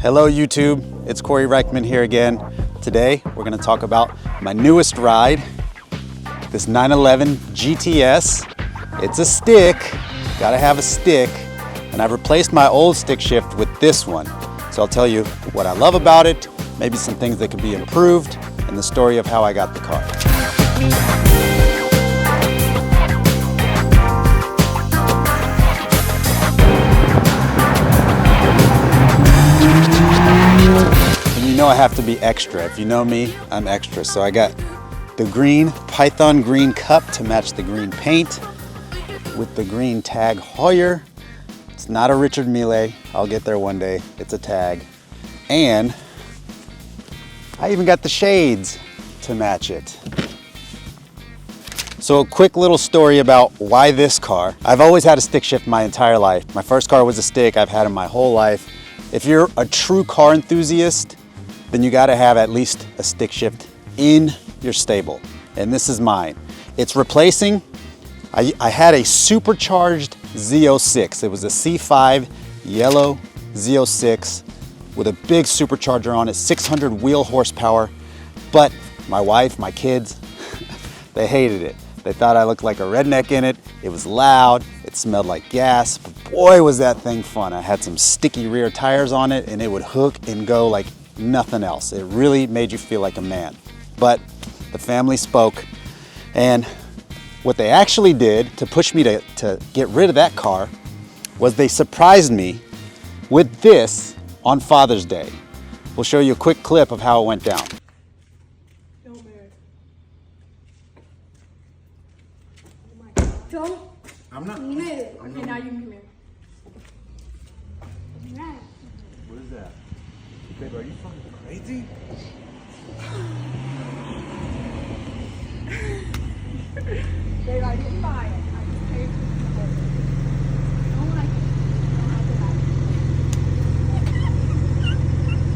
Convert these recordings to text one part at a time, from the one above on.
Hello YouTube, it's Kory Rykman here again. Today we're going to talk about my newest ride, this 911 GTS. It's a stick, gotta have a stick, and I've replaced my old stick shift with this one. So I'll tell you what I love about it, maybe some things that could be improved, and the story of how I got the car. You know I have to be extra. If you know me, I'm extra. So I got the green Python green cup to match the green paint with the green tag Heuer. It's not a Richard Mille. I'll get there one day. It's a tag. And I even got the shades to match it. So a quick little story about why this car. I've always had a stick shift my entire life. My first car was a stick. I've had it my whole life. If you're a true car enthusiast, then you gotta have at least a stick shift in your stable. And this is mine. It's replacing, I had a supercharged Z06. It was a C5 yellow Z06 with a big supercharger on it, 600 wheel horsepower. But my wife, my kids, they hated it. They thought I looked like a redneck in it. It was loud, it smelled like gas, but boy was that thing fun. I had some sticky rear tires on it and it would hook and go like nothing else. It really made you feel like a man. But the family spoke, and what they actually did to push me to get rid of that car was they surprised me with this on Father's Day. We'll show you a quick clip of how it went down. Don't. I'm not. Okay, now you can come here. Right. What is that? Babe, are you fucking crazy? Babe, I didn't buy it. I just paid for it. Don't like it.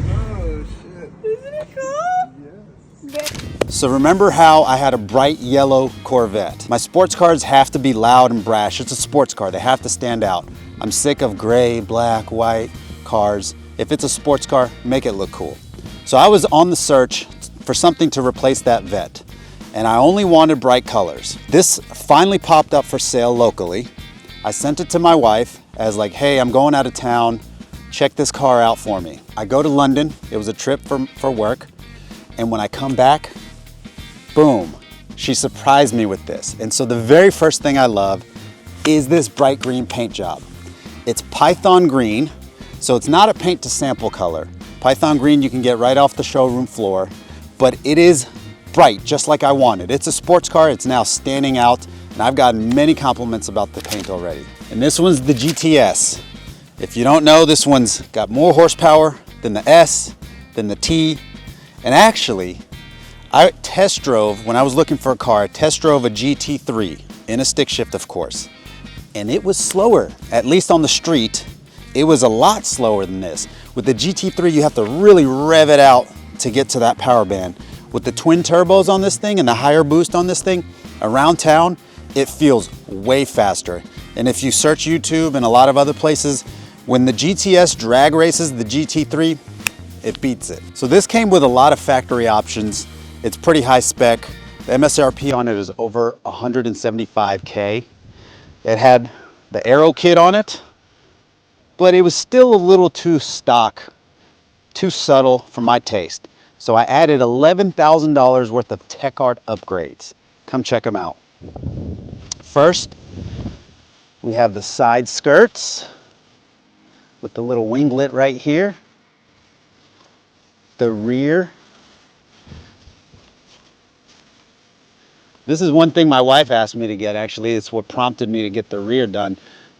Oh shit. Isn't it cool? Yes. So remember how I had a bright yellow Corvette? My sports cars have to be loud and brash. It's a sports car, they have to stand out. I'm sick of gray, black, white cars. If it's a sports car, make it look cool. So I was on the search for something to replace that Vette, and I only wanted bright colors. This finally popped up for sale locally. I sent it to my wife as like, hey, I'm going out of town, check this car out for me. I go to London, it was a trip for work, and when I come back, boom, she surprised me with this. And so the very first thing I love is this bright green paint job. It's Python green, so it's not a paint to sample color. Python green you can get right off the showroom floor, but it is bright, just like I wanted. It's a sports car, it's now standing out, and I've gotten many compliments about the paint already. And this one's the GTS. If you don't know, this one's got more horsepower than the S, than the T, and actually, I test drove, when I was looking for a car, I test drove a GT3 in a stick shift, of course, and it was slower, at least on the street. It was a lot slower than this. With the GT3, you have to really rev it out to get to that power band. With the twin turbos on this thing and the higher boost on this thing, around town, it feels way faster. And if you search YouTube and a lot of other places, when the GTS drag races the GT3, it beats it. So this came with a lot of factory options. It's pretty high spec. The MSRP on it is over 175K. It had the Aero kit on it, but it was still a little too stock, too subtle for my taste. So I added $11,000 worth of tech art upgrades. Come check them out. First, we have the side skirts with the little winglet right here. The rear. This is one thing my wife asked me to get, actually. It's what prompted me to get the rear done.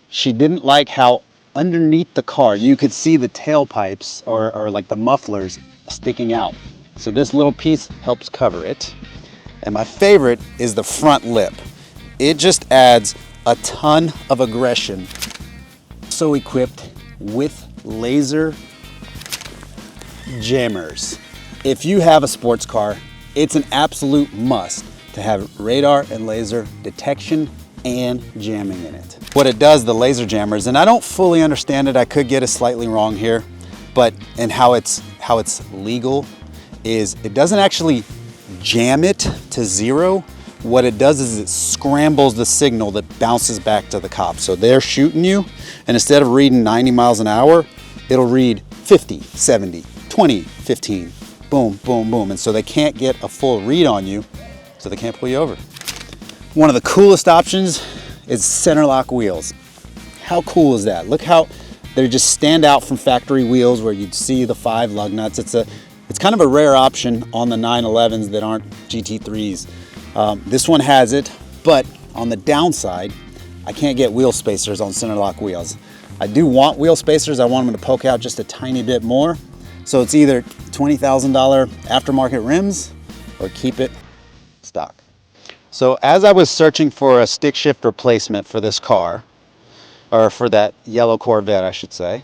She didn't like how underneath the car, you could see the tailpipes or like the mufflers sticking out. So this little piece helps cover it. And my favorite is the front lip. It just adds a ton of aggression. So equipped with laser jammers. If you have a sports car, it's an absolute must to have radar and laser detection and jamming in it. What it does, the laser jammers, and I don't fully understand it, I could get it slightly wrong here, and how it's legal is it doesn't actually jam it to zero. What it does is it scrambles the signal that bounces back to the cops. So they're shooting you, and instead of reading 90 miles an hour, it'll read 50, 70, 20, 15, boom, boom, boom. And so they can't get a full read on you, so they can't pull you over. One of the coolest options is center lock wheels. How cool is that? Look how they just stand out from factory wheels where you'd see the 5 lug nuts. It's kind of a rare option on the 911s that aren't GT3s. This one has it, but on the downside, I can't get wheel spacers on center lock wheels. I do want wheel spacers. I want them to poke out just a tiny bit more. So it's either $20,000 aftermarket rims or keep it stock. So as I was searching for a stick shift replacement for this car, or for that yellow Corvette, I should say,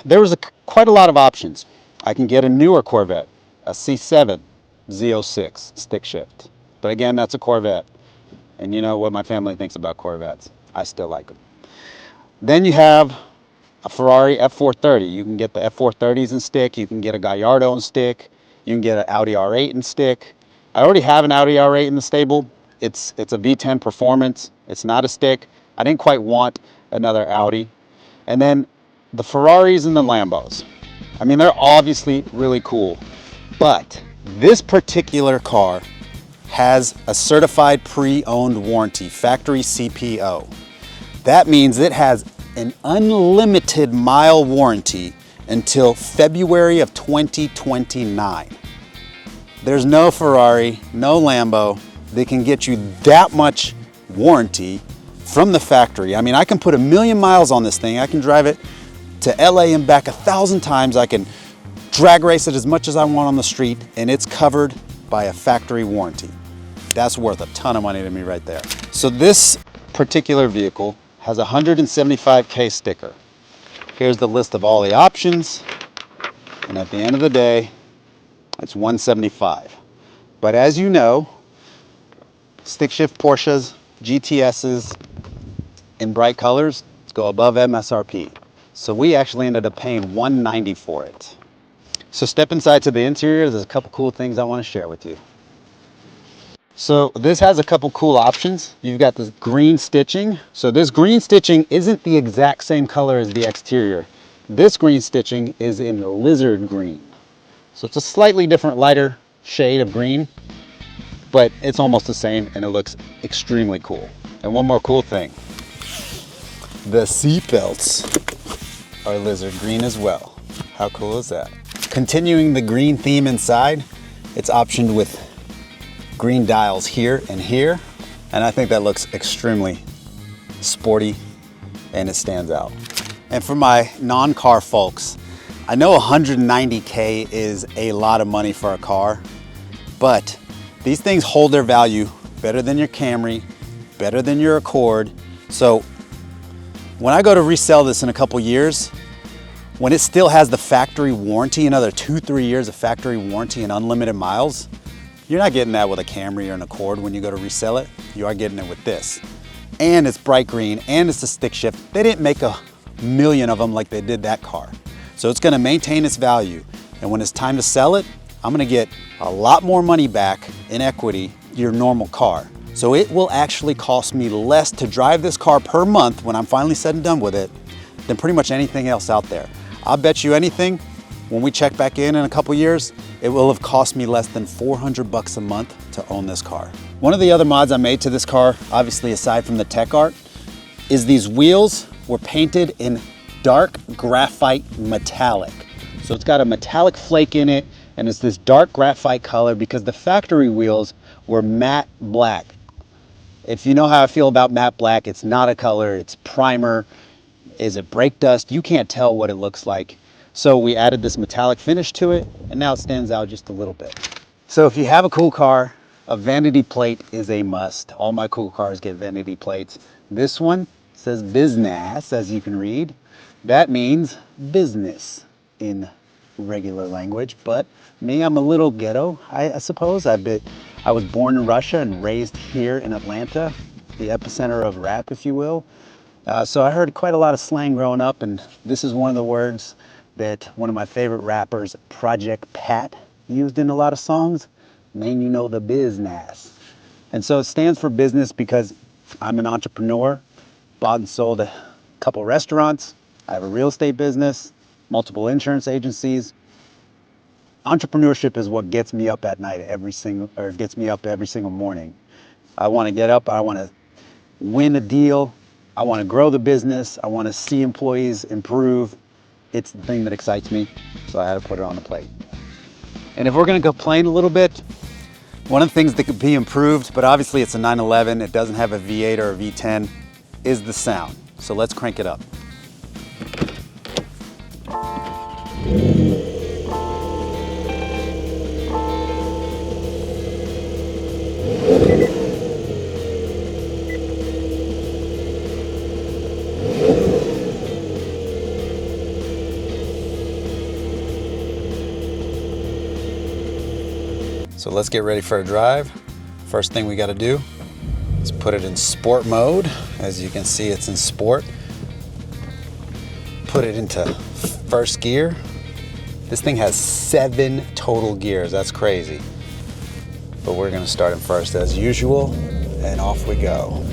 there was quite a lot of options. I can get a newer Corvette, a C7 Z06 stick shift. But again, that's a Corvette. And you know what my family thinks about Corvettes. I still like them. Then you have a Ferrari F430. You can get the F430s in stick. You can get a Gallardo in stick. You can get an Audi R8 in stick. I already have an Audi R8 in the stable. It's a V10 Performance. It's not a stick. I didn't quite want another Audi. And then the Ferraris and the Lambos. I mean, they're obviously really cool, but this particular car has a certified pre-owned warranty, factory CPO. That means it has an unlimited mile warranty until February of 2029. There's no Ferrari, no Lambo that can get you that much warranty from the factory. I mean, I can put 1,000,000 miles on this thing. I can drive it to LA and back 1,000 times. I can drag race it as much as I want on the street, and it's covered by a factory warranty. That's worth a ton of money to me right there. So this particular vehicle has a 175K sticker. Here's the list of all the options, and at the end of the day, it's 175. But as you know, stick shift Porsches, GTSs in bright colors go above MSRP. So we actually ended up paying $190 for it. So step inside to the interior. There's a couple cool things I want to share with you. So this has a couple cool options. You've got this green stitching. So this green stitching isn't the exact same color as the exterior. This green stitching is in lizard green. So it's a slightly different, lighter shade of green, but it's almost the same and it looks extremely cool. And one more cool thing, the seat belts are lizard green as well. How cool is that? Continuing the green theme inside, it's optioned with green dials here and here, and I think that looks extremely sporty and it stands out. And for my non-car folks, I know 190K is a lot of money for a car, but these things hold their value better than your Camry, better than your Accord. So when I go to resell this in a couple years, when it still has the factory warranty, another 2-3 years of factory warranty and unlimited miles, you're not getting that with a Camry or an Accord when you go to resell it. You are getting it with this. And it's bright green and it's a stick shift. They didn't make 1,000,000 of them like they did that car. So it's gonna maintain its value. And when it's time to sell it, I'm gonna get a lot more money back in equity, your normal car. So it will actually cost me less to drive this car per month when I'm finally said and done with it than pretty much anything else out there. I'll bet you anything, when we check back in a couple years, it will have cost me less than $400 a month to own this car. One of the other mods I made to this car, obviously aside from the tech art, is these wheels were painted in dark graphite metallic. So it's got a metallic flake in it, and it's this dark graphite color because the factory wheels were matte black. If you know how I feel about matte black, it's not a color, it's primer. Is it brake dust? You can't tell what it looks like. So we added this metallic finish to it, and now it stands out just a little bit. So if you have a cool car, a vanity plate is a must. All my cool cars get vanity plates. This one says business, as you can read. That means business in regular language, but me, I'm a little ghetto, I suppose. I was born in Russia and raised here in Atlanta, the epicenter of rap, if you will. So I heard quite a lot of slang growing up, and this is one of the words that one of my favorite rappers, Project Pat, used in a lot of songs. Man, you know the business. And so it stands for business because I'm an entrepreneur, bought and sold a couple restaurants. I have a real estate business, multiple insurance agencies. Entrepreneurship is what gets me up at night gets me up every single morning. I want to get up, I want to win a deal, I want to grow the business, I want to see employees improve. It's the thing that excites me, so I had to put it on the plate. And if we're going to complain a little bit, one of the things that could be improved, but obviously it's a 911, it doesn't have a V8 or a V10, is the sound. So let's crank it up. So let's get ready for a drive. First thing we got to do is put it in sport mode. As you can see, it's in sport. Put it into first gear. This thing has 7 total gears. That's crazy. But we're going to start in first as usual, and off we go.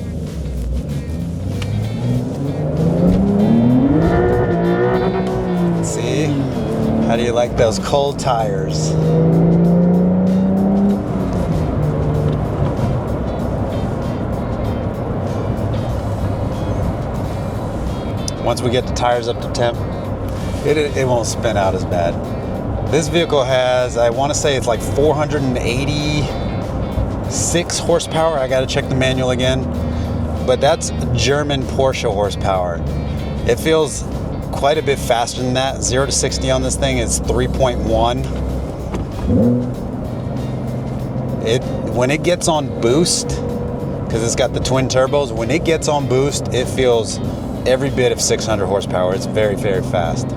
See? How do you like those cold tires? Once we get the tires up to temp, it won't spin out as bad. This vehicle has, I want to say it's like 486 horsepower. I got to check the manual again. But that's German Porsche horsepower. It feels quite a bit faster than that. 0 to 60 on this thing is 3.1. When it gets on boost, because it's got the twin turbos, when it gets on boost, it feels every bit of 600 horsepower. It's very, very fast.